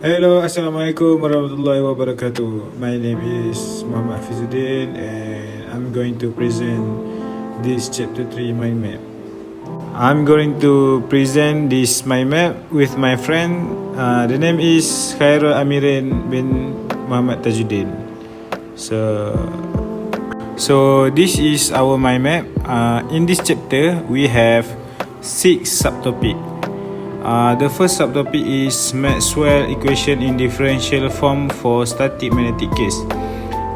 Hello, Assalamualaikum warahmatullahi wabarakatuh. My name is Muhammad HAFIZUDDIN and I'm going to present this chapter 3 mind map. I'm going to present this mind map with my friend. The name is Amirin bin Muhammad Tajuddin. So this is our mind map. In this chapter, we have 6 subtopics. The first subtopic is Maxwell equation in differential form for static magnetic case.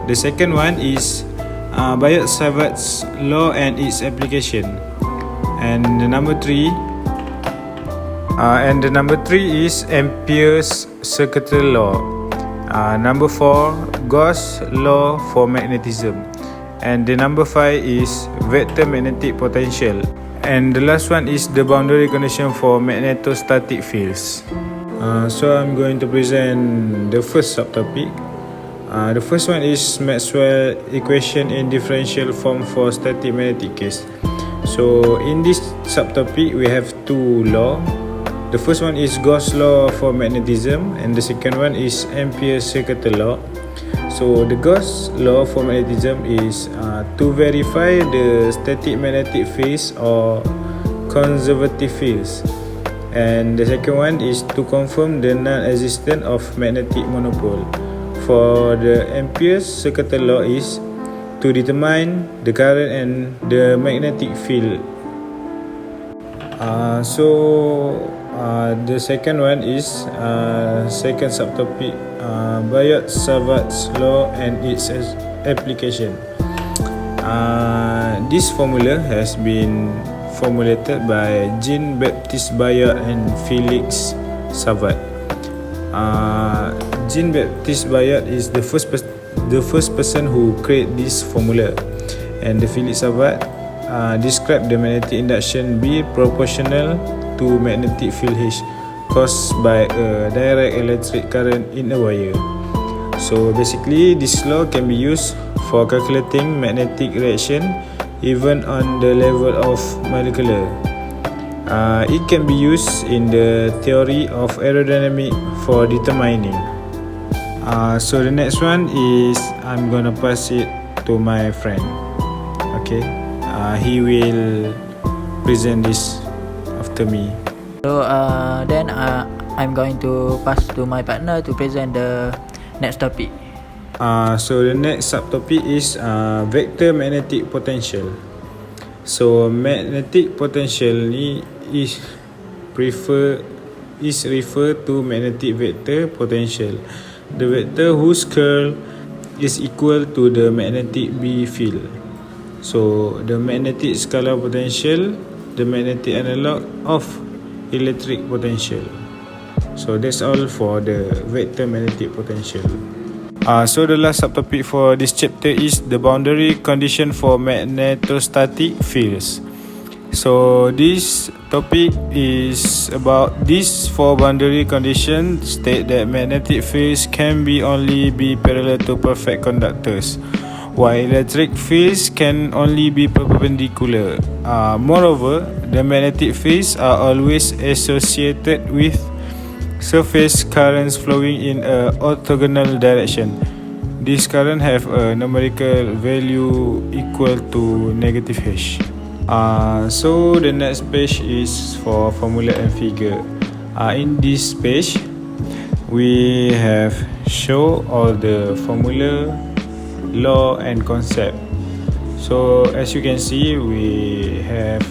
The second one is Biot-Savart's law and its application. And the number 3 is Ampere's circuitry law. Number 4, Gauss law for magnetism. And the number 5 is vector magnetic potential. And the last one is the boundary condition for magnetostatic fields. So I'm going to present the first subtopic. The first one is Maxwell equation in differential form for static magnetic case. So in this subtopic we have 2 laws. The first one is Gauss law for magnetism and the second one is Ampere's circuitry law. So the Gauss law for magnetism is to verify the static magnetic fields or conservative fields, and the second one is to confirm the non-existence of magnetic monopole. For the Ampere's circuitry law is to determine the current and the magnetic field. The second one is second subtopic, Biot-Savart's law and its application. This formula has been formulated by Jean-Baptiste Biot and Felix Savart. Jean-Baptiste Biot is the first person who created this formula, and the Felix Savart described the magnetic induction B proportional to magnetic field H caused by a direct electric current in a wire. So basically this law can be used for calculating magnetic reaction even on the level of molecular. It can be used in the theory of aerodynamics for determining. So the next one is I'm gonna pass it to my friend. Okay, he will present this after me. So then I'm going to pass to my partner to present the next topic. So the next subtopic is vector magnetic potential. So magnetic potential is referred to magnetic vector potential, the vector whose curl is equal to the magnetic B field. So the magnetic scalar potential, the magnetic analog of electric potential. So that's all for the vector magnetic potential. So the last subtopic for this chapter is the boundary condition for magnetostatic fields. So this topic is about these 4 boundary conditions state that magnetic fields can only be parallel to perfect conductors, while electric fields can only be perpendicular. Moreover, the magnetic fields are always associated with surface currents flowing in an orthogonal direction. These currents have a numerical value equal to negative H. So the next page is for formula and figure. In this page, we have show all the formula, law and concept. So as you can see, we have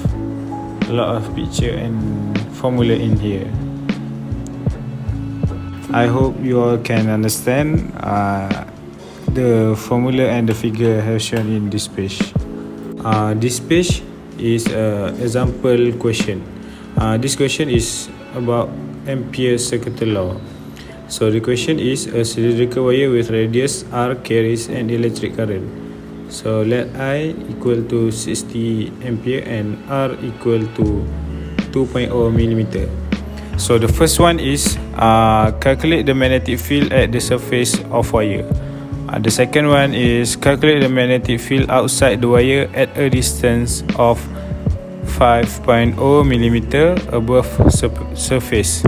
a lot of picture and formula in here. I hope you all can understand the formula and the figure have shown in this page. This page is an example question. This question is about Ampere's circuitry law. So the question is a cylindrical wire with radius R carries an electric current. So let I equal to 60 ampere and R equal to 2.0 millimeter. So the first one is calculate the magnetic field at the surface of wire. The second one is calculate the magnetic field outside the wire at a distance of 5.0 millimeter above surface.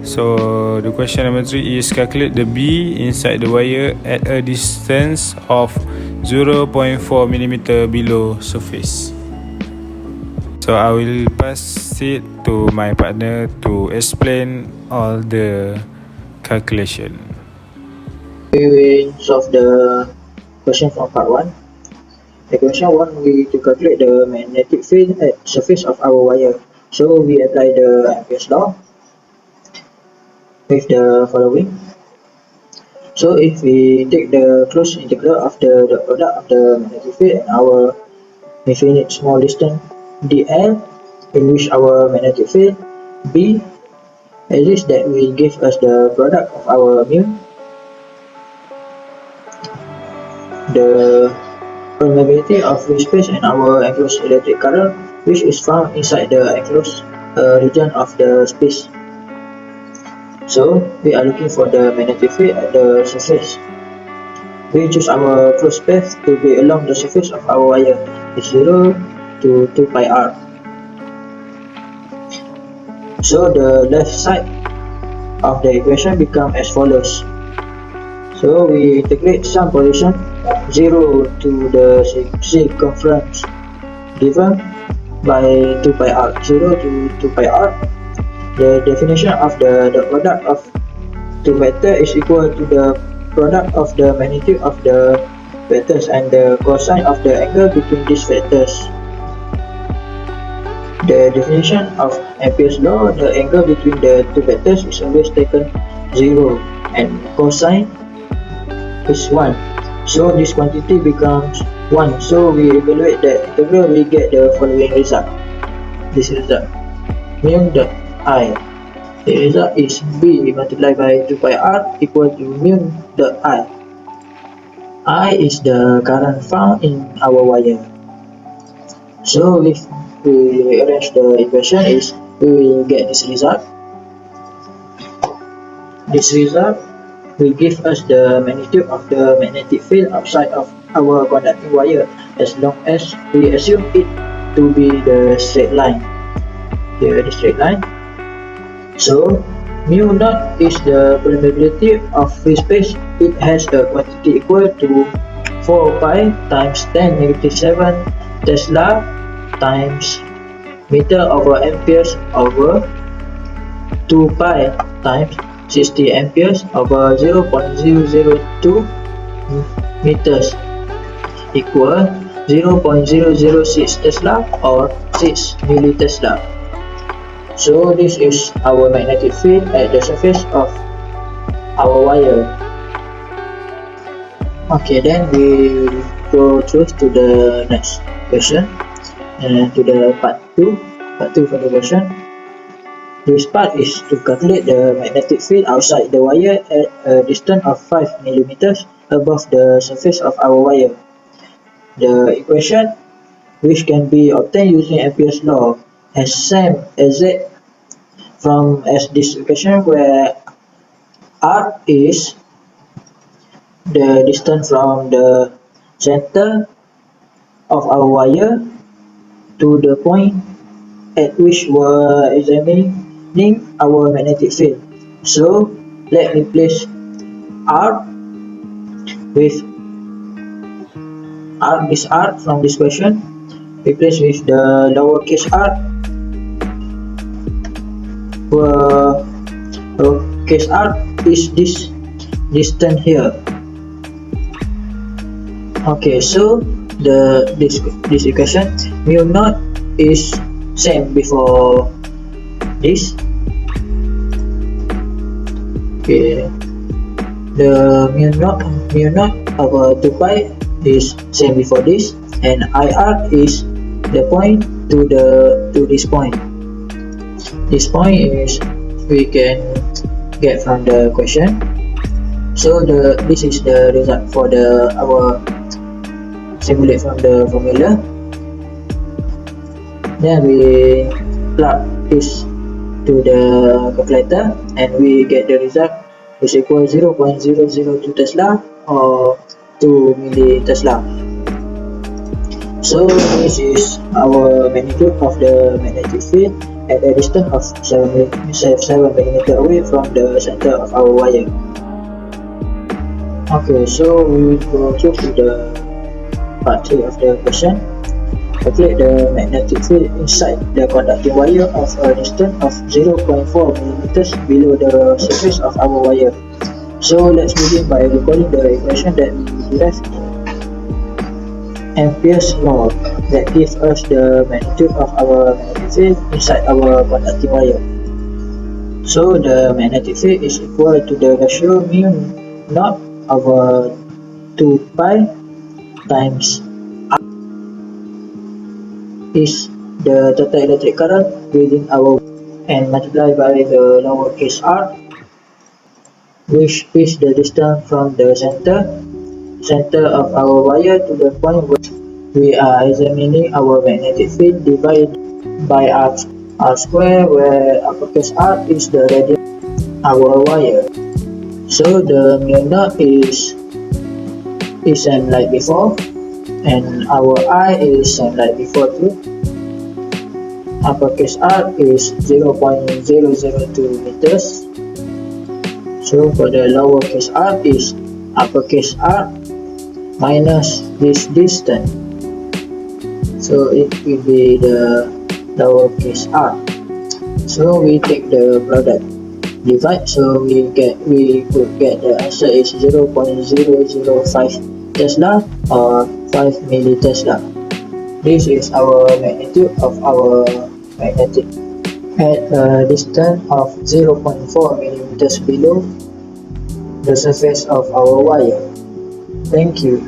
So the question number 3 is calculate the B inside the wire at a distance of 0.4 mm below surface. So I will pass it to my partner to explain all the calculation. We will solve the question from part 1. The question 1, we to calculate the magnetic field at surface of our wire. So we apply the Ampere's law with the following. So if we take the closed integral of the product of the magnetic field and our infinite small distance dl, in which our magnetic field B exists, that will give us the product of our mu, the permeability of free space and our enclosed electric current, which is found inside the enclosed region of the space. So we are looking for the magnetic field at the surface. We choose our closed path to be along the surface of our wire, is 0 to 2 pi r. So the left side of the equation becomes as follows. So we integrate some position 0 to the circumference given by 2 pi r, 0 to 2 pi r. The definition of the product of two vectors is equal to the product of the magnitude of the vectors and the cosine of the angle between these vectors. The definition of Ampere's law, the angle between the two vectors is always taken 0 and cosine is 1. So this quantity becomes 1. So we evaluate the integral, we get the following result. This result, mu dot I. The result is B multiplied by 2 pi r equal to mu dot I. I is the current found in our wire. So if we arrange the equation, is we will get this result. This result will give us the magnitude of the magnetic field outside of our conducting wire, as long as we assume it to be the straight line. Here the straight line. So mu naught is the permeability of free space. It has a quantity equal to 4 pi times 10 negative 7 Tesla times meter over amperes over 2 pi times 60 amperes over 0.002 meters equal 0.006 Tesla or 6 millitesla. So this is our magnetic field at the surface of our wire. Okay, then we will go through to the next question and to the part 2 for the question. This part is to calculate the magnetic field outside the wire at a distance of 5 mm above the surface of our wire. The equation, which can be obtained using Ampere's law, has same exact from as this equation, where r is the distance from the center of our wire to the point at which we're examining our magnetic field. So let me place r with r, this r from this question, replace with the lowercase r, where lowercase r is this distance here. Okay, so this equation, mu naught is same before this. Okay, the mu naught over 2 pi is same before this, and IR is the point to this point. This point is we can get from the question. So this is the result for our simulate from the formula. Then we plug this to the calculator and we get the result is equal 0.002 Tesla or 2 millitesla. So this is our magnitude of the magnetic field at a distance of 7 mm away from the center of our wire. Okay, so we will go to the part 3 of the question. Calculate the magnetic field inside the conducting wire of a distance of 0.4 mm below the surface of our wire. So let's begin by recalling the equation that we derived in Ampere's law that gives us the magnitude of our magnetic field inside our conducting wire. So the magnetic field is equal to the ratio mu naught over 2 pi times R is the total electric current within our and multiplied by the lowercase r, which is the distance from the center of our wire to the point where we are examining our magnetic field divided by r square, where uppercase R is the radius of our wire. So the mu naught is same like before, and our I is same like before too. Uppercase R is 0.002 meters. So for the lowercase r is uppercase R minus this distance. So it will be the lowercase r. So we take the product divide, so we could get the answer is 0.005 Tesla or 5 millitesla. This is our magnitude of our magnetic at a distance of 0.4 millimeters below the surface of our wire. Thank you.